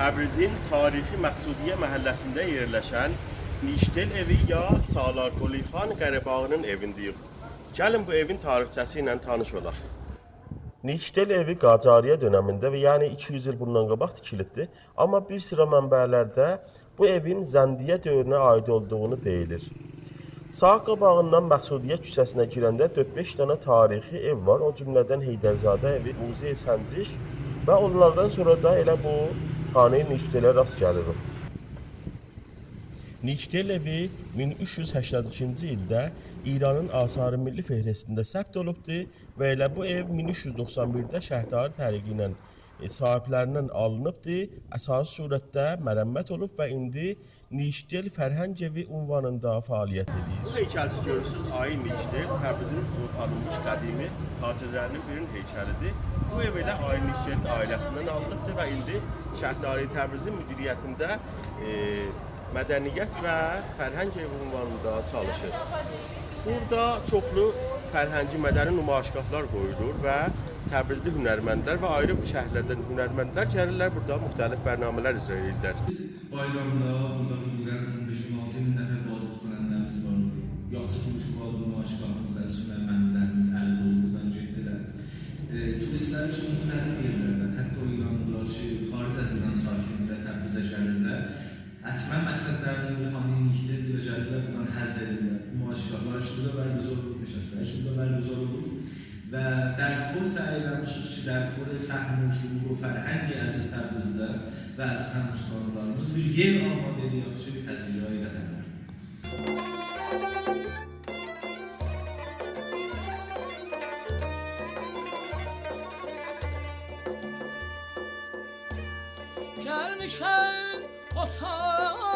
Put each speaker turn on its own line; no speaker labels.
Təbrizin tarixi Məqsudiyyə məhəlləsində yerləşən Niştel evi ya Salar Qulixan Qərebağının evindəyik. Gəlin bu evin tarixçəsi ilə tanış olaq. Niştel evi Qacariyyə dönəmində və yəni 200 il bundan qabaq tikilibdir. Amma bir sıra mənbələrdə bu evin Zəndiyə dövrünə aid olduğunu deyilir. Sağ qabağından Məqsudiyyə küçəsinə girəndə 4-5 dənə tarixi ev var. O cümlədən Heydərzadə evi, Muzey Sənciş və onlardan sonra da elə bu Xanə-i Niştelə rast gəlirik. Niştel evi 1383-cü ildə İranın Asar-ı Milli Fehristində səbt olubdur və elə bu ev 1391-də Şəhdari təriqi ilə sahiblərindən alınıbdır. Əsas surətdə mərəmmət olub və indi Niştel Fərhəng evi ünvanında fəaliyyət edir. Bu heykəlci görürsünüz, Ayin Niştel, Təbrizin tanınmış qədimi tacirlərinin birinin heykəlidir. Bu ev elə Ayin Niştelin ailəsindən alınıbdır və indi Şəhdari Təbrizin müdiriyyətində mədəniyyət və fərhəng evi ünvanında çalışır. Burada çoxlu fərhəngi mədəni nümayişgahlar qoyulur və Təbrizli hünərməndlər və ayrı şəhərlərdən hünərməndlər gəlirlər, burada müxtəlif bərnamələr icra edirlər.
Bayramda burada hüquqən 15-16 min nəfər bazı tutulənlərimiz vardır. Yaxçı Furuşu adlı nümayişgahımızda hünərməndlərimiz əli dolu buradan getdilər. Turistlər üçün müxtəlif yerlərdən, hətta o İranlılar ki, xaric az İran sakinləri Təbrizə gəlirlər. Ətmən məqsədlərinin bir Xanə-i Nişteldir və gəlirlər buradan həzz edirlər. Nümayişgahlar üçün burada bərgüzar olur, nişəstlər üçün burada bərgüzar olur. Və dərkol səy eləmişik ki, dərkol fəhm və şuur və fərhəngi əziz Təbrizdə və əziz həmüslanlarımız bir yer almadı edəyək ki, pəzirəyə qədəmlər.
Gəlmişəm otaq